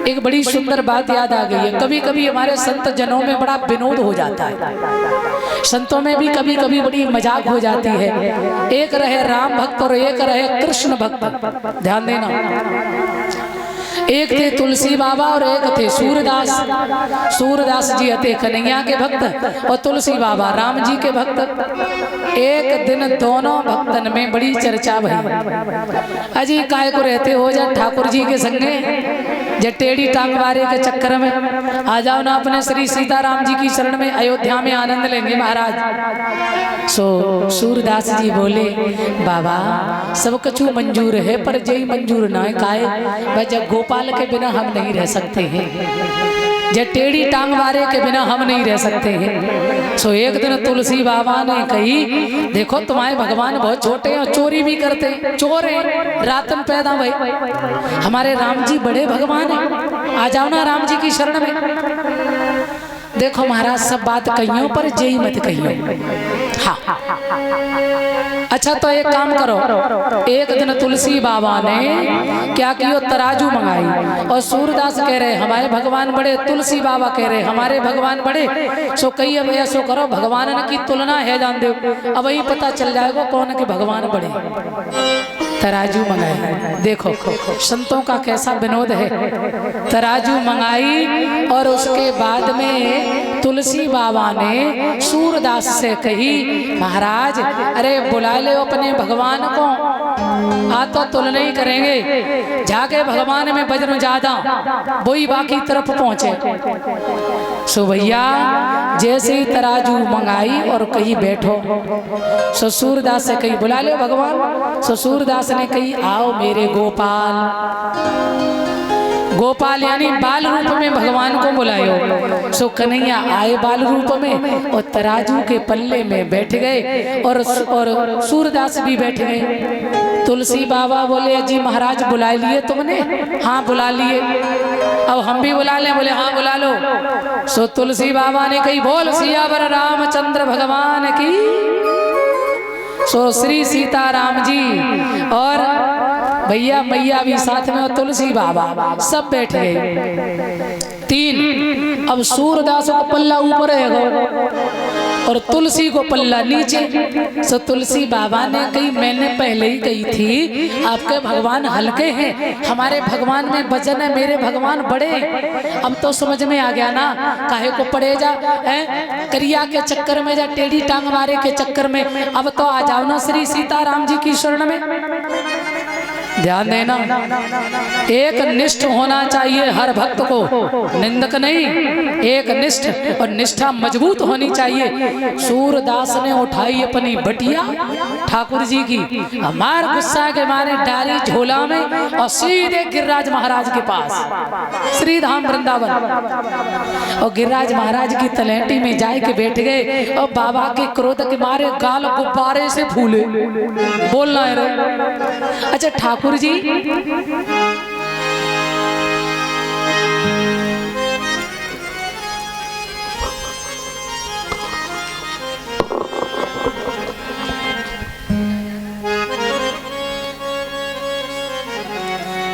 एक बड़ी सुंदर बात याद आ गई है। कभी कभी हमारे संत जनों में बड़ा विनोद हो जाता है, संतों में भी कभी कभी बड़ी मजाक हो जाती है। एक रहे राम भक्त और एक रहे कृष्ण भक्त, ध्यान देना। एक थे तुलसी बाबा और एक थे सूरदास। सूरदास जी थे कन्हैया के भक्त और तुलसी बाबा राम जी के भक्त। एक दिन दोनों भक्तन में बड़ी चर्चा भई। अजी काय को रहते हो जा ठाकुर जी के संगे, जे टेढ़ी टांग वारे के चक्कर में आ जाओ ना अपने श्री सीताराम जी की शरण में, अयोध्या में आनंद लेंगे महाराज। सो सूरदास जी बोले बाबा सब कछु मंजूर है पर जय मंजूर ना है काय भाई, गोपाल के बिना हम नहीं रह सकते हैं, जे टेढ़ी टांग वारे के बिना हम नहीं रह सकते हैं। सो एक दिन तुलसी बाबा ने कही देखो तुम्हारे भगवान बहुत छोटे हैं और चोरी भी करते हैं, चोर हैं, रातन पैदा भाई, हमारे राम जी बड़े भगवान हैं, आ जाओ ना राम जी की शरण में। देखो महाराज सब बात कहियो पर जय मत कहियो। हाँ अच्छा तो एक काम करो, एक दिन तुलसी बाबा ने क्या किया, तराजू मंगाई और सूरदास कह रहे हमारे भगवान बड़े, तुलसी बाबा कह रहे हमारे भगवान बड़े। सो कही अब ऐसो करो भगवान की तुलना है जान दो, अब वही पता चल जाएगा कौन के भगवान बड़े। तराजू मंगाई, देखो संतों का कैसा विनोद है। तराजू मंगाई और उसके बाद में तुलसी बाबा ने सूरदास से कही महाराज अरे बुला ले अपने भगवान को, आ तो तुलना ही करेंगे, जाके भगवान में वज्र ज्यादा वही बाकी तरफ पहुंचे। सो भैया जैसे ही तराजू मंगाई और कही बैठो, सो सूरदास से कही बुला ले भगवान। सो सूरदास ने कही आओ मेरे गोपाल। गोपाल यानी बाल रूप में भगवान को बुलायो। सो कन्हैया आए बाल रूप में और तराजू के पल्ले में बैठ गए और सूरदास भी बैठ गए। तुलसी बाबा बोले जी महाराज बुला लिए तुमने? हाँ बुला लिए। अब हम भी बुला लें? बोले हाँ बुला लो। सो तुलसी बाबा ने कही बोल सियावर रामचंद्र भगवान की। सो श्री सीताराम जी और भैया मैया भी साथ में और तुलसी बाबा सब बैठ गए। तीन अब सूरदास को पल्ला ऊपर है और तुलसी को पल्ला नीचे। सो तुलसी बाबा ने कही मैंने पहले ही कही थी आपके भगवान हल्के हैं, हमारे भगवान में वजन है, मेरे भगवान बड़े। अब तो समझ में आ गया ना काहे को पड़े जा करिया के चक्कर में, जा टेढ़ी टांग मारे के चक्कर में। अब तो आ जाओ ना श्री सीताराम जी की शरण में। ध्यान देना, एक निष्ठ होना चाहिए हर भक्त को, निंदक नहीं, एक निष्ठ और निष्ठा मजबूत होनी चाहिए। सूरदास ने उठाई अपनी बटिया ठाकुर जी की, हमार गुस्सा के मारे डाली झोला में और सीधे गिरिराज महाराज के पास श्री धाम वृंदावन। और गिरिराज महाराज की तलहटी में जाए के बैठ गए और बाबा के क्रोध के मारे गाल गुब्बारे से फूले। बोलना है रे। अच्छा ठाकुर जी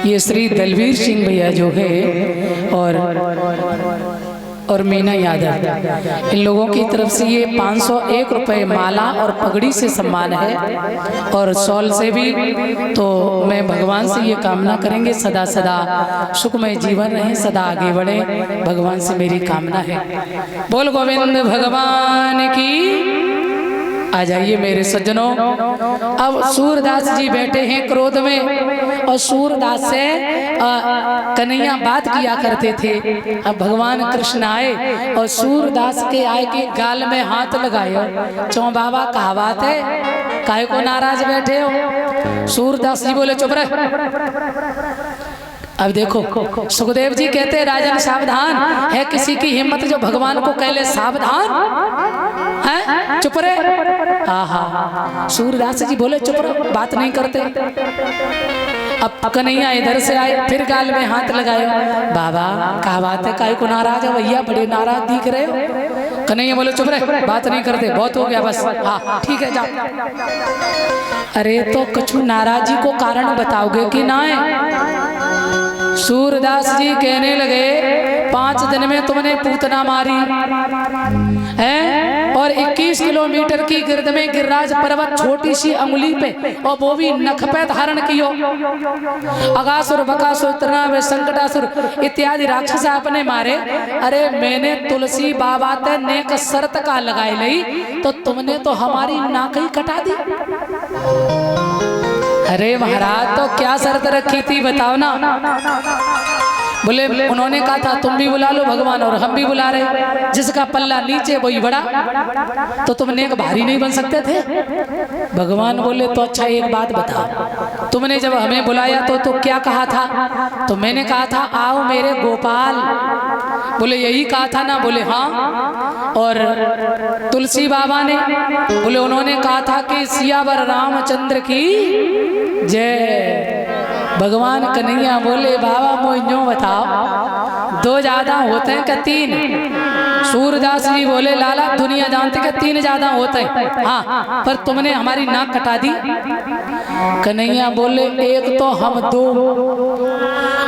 ये श्री दलवीर सिंह भैया जो है और मीना यादव, इन लोगों की तरफ से ये 501 रुपए माला और पगड़ी से सम्मान है और शॉल से भी। तो मैं भगवान से ये कामना करेंगे सदा सदा सुखमय जीवन रहे, सदा आगे बढ़े, भगवान से मेरी कामना है। बोल गोविंद भगवान की। आ जाइए मेरे सज्जनों। अब सूरदास जी बैठे हैं क्रोध में और सूरदास से कन्हैया बात किया करते थे। अब भगवान कृष्ण आए और सूरदास के आए के गाल में हाथ लगाए। चौ बाबा कहा बात है, काहे को नाराज बैठे हो? सूरदास जी बोले चुप रहे। अब देखो सुखदेव जी कहते हैं राजन सावधान है किसी की हिम्मत जो भगवान को कह ले सावधान है, चुप रहे। हाँ सूरदास जी बोले चुप रहो, बात नहीं करते। अब कन्हैया इधर से आए, फिर गाल में हाथ लगाए। बाबा क्या बात है, काहे को नाराज है भैया, बड़े नाराज दिख रहे हो। कन्हैया बोले चुप रहे, बात नहीं करते, बहुत हो गया बस। हाँ ठीक है जाओ। अरे तो कछु नाराजी को कारण बताओगे कि ना है? सूरदास जी कहने लगे 5 दिन में तुमने पूतना मारी है, और 21 किलोमीटर की गिरद में गिरिराज पर्वत छोटी सी अंगुली पे, और वो भी नख पे धारण कियो। अगासुर बकासुर तृणावे संकटासुर इत्यादि राक्षस आपने मारे। अरे मैंने तुलसी बाबा ते नेक शर्त का लगाई लई, तो तुमने तो हमारी नाक ही कटा दी। अरे महाराज तो क्या शर्त रखी थी बताओ ना। बोले उन्होंने कहा था तुम भी बुला लो भगवान और हम भी बुला रहे, जिसका पल्ला नीचे वही बड़ा, तो तुम नेक भारी नहीं बन सकते थे। भगवान बोले तो अच्छा एक बात बताओ, तुमने जब हमें बुलाया तो क्या कहा था? तो मैंने कहा था आओ मेरे गोपाल। बोले यही कहा था ना? बोले हाँ। और तुलसी बाबा ने? बोले उन्होंने कहा था कि सियावर रामचंद्र की जय। भगवान कन्हैया बोले बाबा मोइयो बताओ 2 ज्यादा होते हैं क्या 3? सूरदास जी बोले लाला दुनिया जानती कि 3 ज्यादा होते हैं, हाँ पर तुमने हमारी नाक कटा दी। कन्हैया बोले एक तो हम 2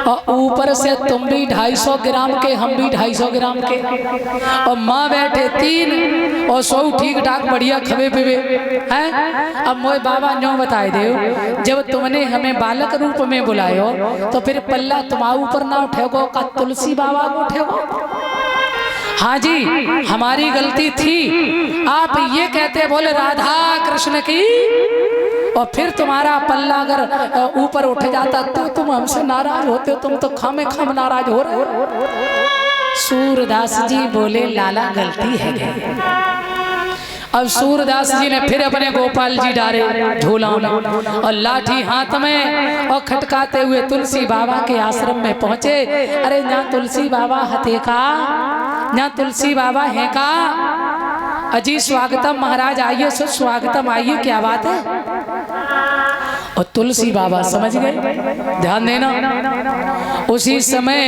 और ऊपर से तुम भी 250 ग्राम के, हम भी 250 ग्राम के, और माँ बैठे 3 और 100 ठीक ठाक बढ़िया खबे पिबे हैं। अब मोए बाबा न्यो बताए दे, जब तुमने हमें बालक रूप में बुलायो तो फिर पल्ला तुम्हारे ऊपर ना उठेगो का तुलसी बाबा को उठेगो? हाँ जी हमारी गलती थी। आप ये कहते बोले राधा कृष्ण की, और फिर तुम्हारा पल्ला अगर ऊपर उठ जाता तो तुम हमसे नाराज होते हो, तुम तो खामे खाम नाराज हो रहे हो। सूरदास जी बोले लाला गलती है। अब सूरदास जी ने फिर अपने गोपाल जी डारे झोला और लाठी हाथ में और खटकाते हुए तुलसी बाबा के आश्रम में पहुंचे। अरे ना तुलसी बाबा हते का, ना तुलसी बाबा है का। अजी स्वागतम महाराज आइए, सुस्वागतम आइए, क्या बात है? और तुलसी बाबा समझ गए, ध्यान देना। उसी समय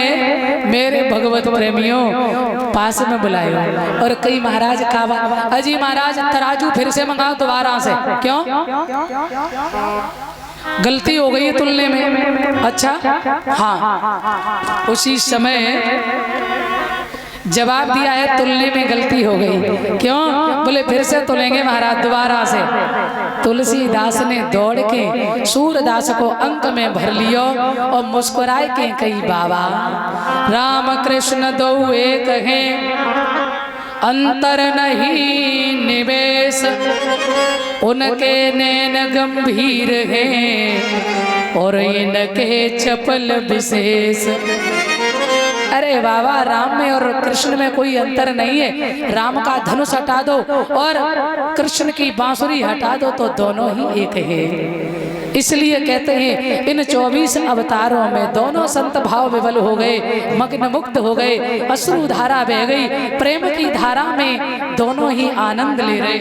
मेरे भगवत प्रेमियों पास में बुलाए और कई महाराज काबा, अजी महाराज तराजू फिर से मंगाओ दोबारा से। क्यों? गलती हो गई है तुलने में। अच्छा हाँ, उसी समय जवाब दिया है तुलने में गलती हो गई। क्यों? बोले फिर से तुलेंगे महाराज दोबारा से। तुलसीदास ने दौड़ के सूरदास को अंक में भर लियो और मुस्कुराए के कई बाबा राम कृष्ण दो एक हैं, अंतर नहीं निवेश, उनके नैन गंभीर हैं और इनके चपल विशेष। अरे बाबा राम में और कृष्ण में कोई अंतर नहीं है। राम का धनुष हटा दो और कृष्ण की बांसुरी हटा दो तो दोनों ही एक है। इसलिए कहते हैं इन 24 अवतारों में दोनों संत भाव विवल हो गए, मग्न मुक्त हो गए, अश्रु धारा बह गई, प्रेम की धारा में दोनों ही आनंद ले रहे।